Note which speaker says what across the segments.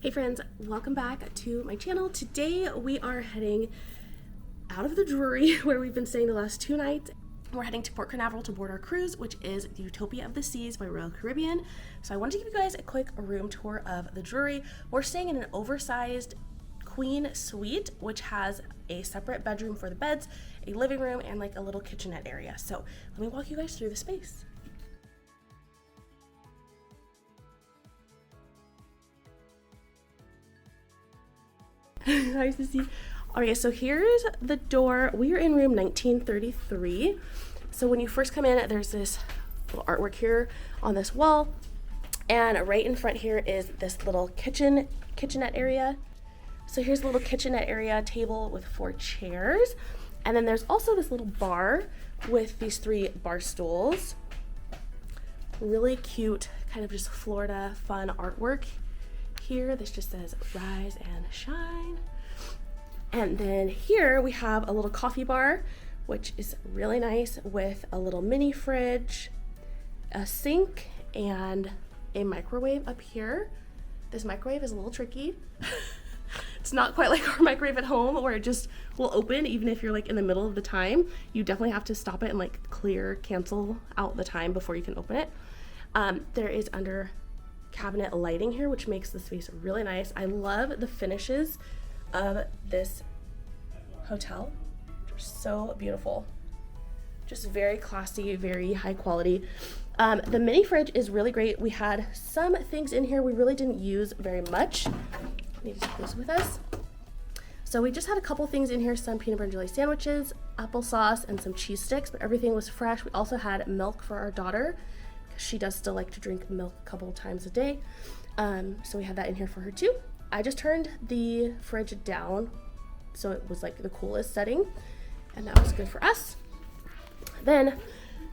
Speaker 1: Hey friends, welcome back to my channel. Today we are heading out of the Drury where we've been staying the last 2 nights. We're heading to Port Canaveral to board our cruise, which is the Utopia of the Seas by Royal Caribbean. So I wanted to give you guys a quick room tour of the Drury. We're staying in an oversized queen suite, which has a separate bedroom for the beds, a living room, and like a little kitchenette area. So let me walk you guys through the space. Nice to see. Okay, so here's the door. We are in room 1933. So when you first come in, there's this little artwork here on this wall, and right in front here is this little kitchenette area. So here's a little kitchenette area, table with 4 chairs, and then there's also this little bar with these 3 bar stools. Really cute, kind of just Florida fun artwork here. This just says rise and shine. And then here we have a little coffee bar, which is really nice, with a little mini fridge, a sink, and a microwave up here. This microwave is a little tricky. It's not quite like our microwave at home where it just will open even if you're like in the middle of the time. You definitely have to stop it and like cancel out the time before you can open it. There is under cabinet lighting here, which makes the space really nice. I love the finishes of this hotel. They're so beautiful. Just very classy, very high quality. The mini fridge is really great. We had some things in here we really didn't use very much. Need to take this with us. So we just had a couple things in here, some peanut butter and jelly sandwiches, applesauce, and some cheese sticks, but everything was fresh. We also had milk for our daughter. She does still like to drink milk a couple times a day. So we had that in here for her too. I just turned the fridge down so it was like the coolest setting, and that was good for us. Then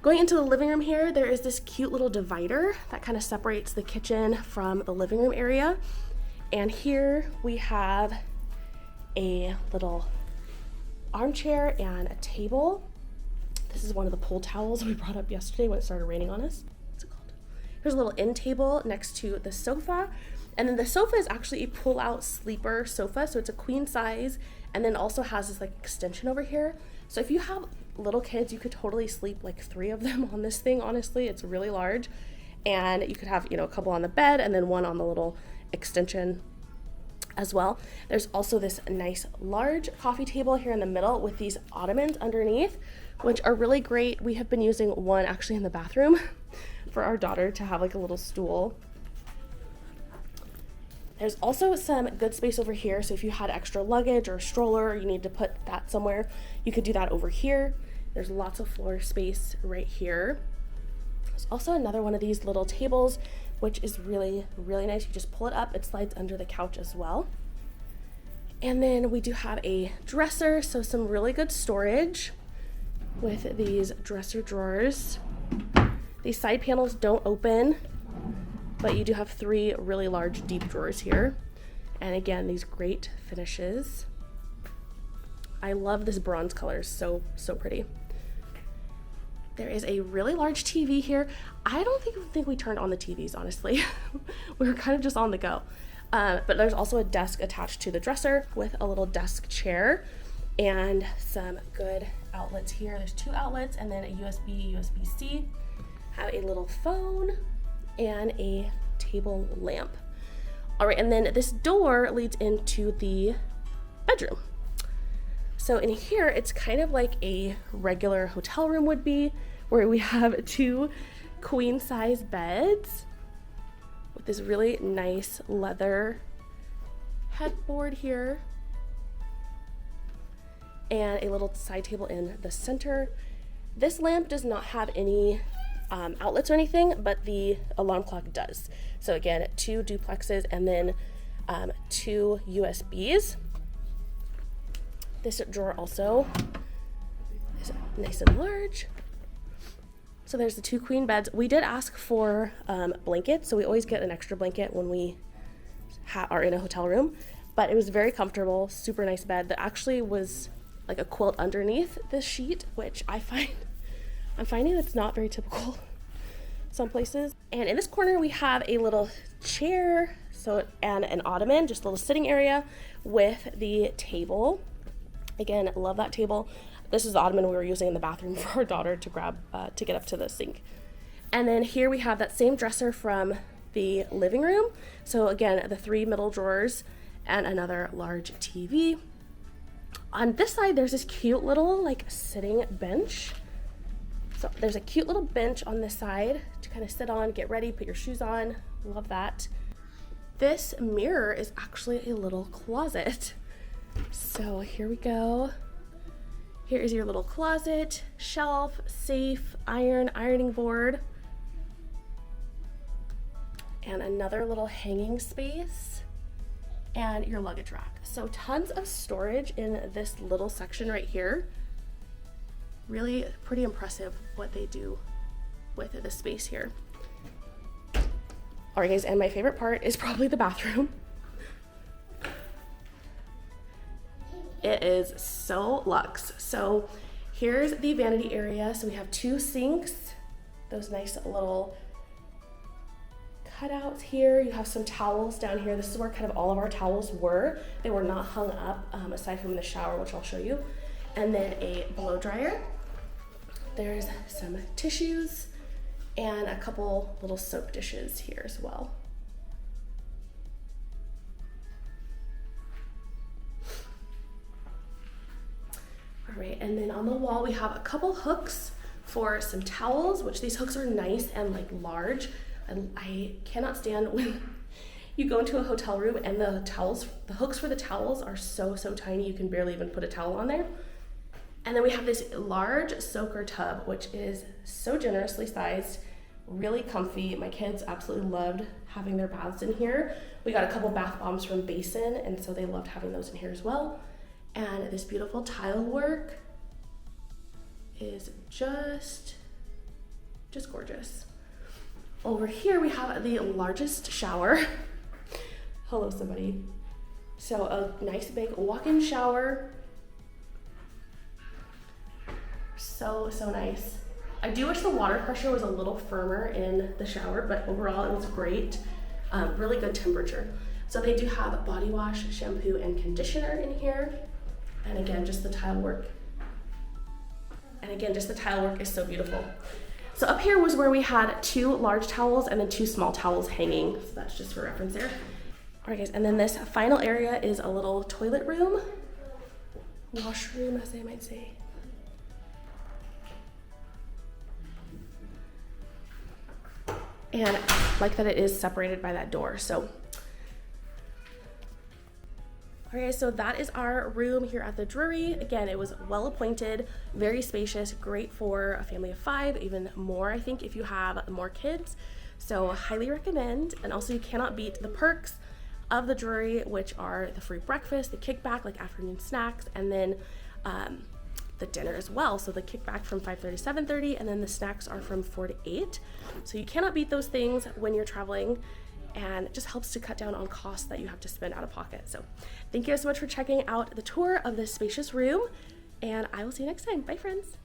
Speaker 1: going into the living room here, there is this cute little divider that kind of separates the kitchen from the living room area. And here we have a little armchair and a table. This is one of the pool towels we brought up yesterday when it started raining on us. What's it called? Here's a little end table next to the sofa. And then the sofa is actually a pull-out sleeper sofa, so it's a queen size, and then also has this like extension over here. So if you have little kids, you could totally sleep like 3 of them on this thing. Honestly, it's really large, and you could have, you know, a couple on the bed and then one on the little extension as well. There's also this nice large coffee table here in the middle with these ottomans underneath, which are really great. We have been using one actually in the bathroom for our daughter to have like a little stool. There's also some good space over here, so if you had extra luggage or a stroller, or you need to put that somewhere, you could do that over here. There's lots of floor space right here. There's also another one of these little tables, which is really, really nice. You just pull it up, it slides under the couch as well. And then we do have a dresser, so some really good storage with these dresser drawers. These side panels don't open, but you do have 3 really large deep drawers here. And again, these great finishes. I love this bronze color, so pretty. There is a really large TV here. I don't think we turned on the TVs, honestly. We were kind of just on the go. But there's also a desk attached to the dresser with a little desk chair and some good outlets here. There's 2 outlets and then a USB, USB-C. Have a little phone and a table lamp. All right, and then this door leads into the bedroom. So in here, it's kind of like a regular hotel room would be, where we have 2 queen size beds with this really nice leather headboard here and a little side table in the center. This lamp does not have any outlets or anything, but the alarm clock does. So again, 2 duplexes and then 2 USBs. This drawer also is nice and large. So there's the 2 queen beds. We did ask for blankets, so we always get an extra blanket when we are in a hotel room, but it was very comfortable, super nice bed. There actually was like a quilt underneath this sheet, which I'm finding that's not very typical some places. And in this corner we have a little chair So, and an ottoman, just a little sitting area with the table. Again, love that table. This is the ottoman we were using in the bathroom for our daughter to grab, to get up to the sink. And then here we have that same dresser from the living room. So again, the 3 middle drawers and another large TV. On this side, there's this cute little like sitting bench. So there's a cute little bench on this side to kind of sit on, get ready, put your shoes on. Love that. This mirror is actually a little closet. So here we go. Here is your little closet, shelf, safe, ironing board, and another little hanging space, and your luggage rack. So tons of storage in this little section right here. Really pretty impressive what they do with this space here. All right, guys, and my favorite part is probably the bathroom. It is so luxe. So here's the vanity area. So we have 2 sinks, those nice little cutouts here. You have some towels down here. This is where kind of all of our towels were. They were not hung up aside from the shower, which I'll show you. And then a blow dryer. There's some tissues and a couple little soap dishes here as well. All right, and then on the wall we have a couple hooks for some towels, which these hooks are nice and like large. I cannot stand when you go into a hotel room and the hooks for the towels are so tiny you can barely even put a towel on there. And then we have this large soaker tub, which is so generously sized, really comfy. My kids absolutely loved having their baths in here. We got a couple bath bombs from Basin, and so they loved having those in here as well. And this beautiful tile work is just gorgeous. Over here we have the largest shower. Hello, somebody. So a nice big walk-in shower. So nice. I do wish the water pressure was a little firmer in the shower, but overall it was great. Really good temperature. So they do have body wash, shampoo, and conditioner in here. And again, just the tile work. And again, just the tile work is so beautiful. So up here was where we had 2 large towels and then 2 small towels hanging. So that's just for reference there. All right, guys, and then this final area is a little toilet room, washroom, as they might say. And I like that it is separated by that door. So, okay, so that is our room here at the Drury. Again, it was well appointed, very spacious, great for a family of 5, even more, I think, if you have more kids. So highly recommend. And also you cannot beat the perks of the Drury, which are the free breakfast, the kickback, like afternoon snacks, and then the dinner as well. So the kickback from 5:30 to 7:30, and then the snacks are from 4 to 8. So you cannot beat those things when you're traveling, and it just helps to cut down on costs that you have to spend out of pocket. So thank you so much for checking out the tour of this spacious room, and I will see you next time. Bye, friends.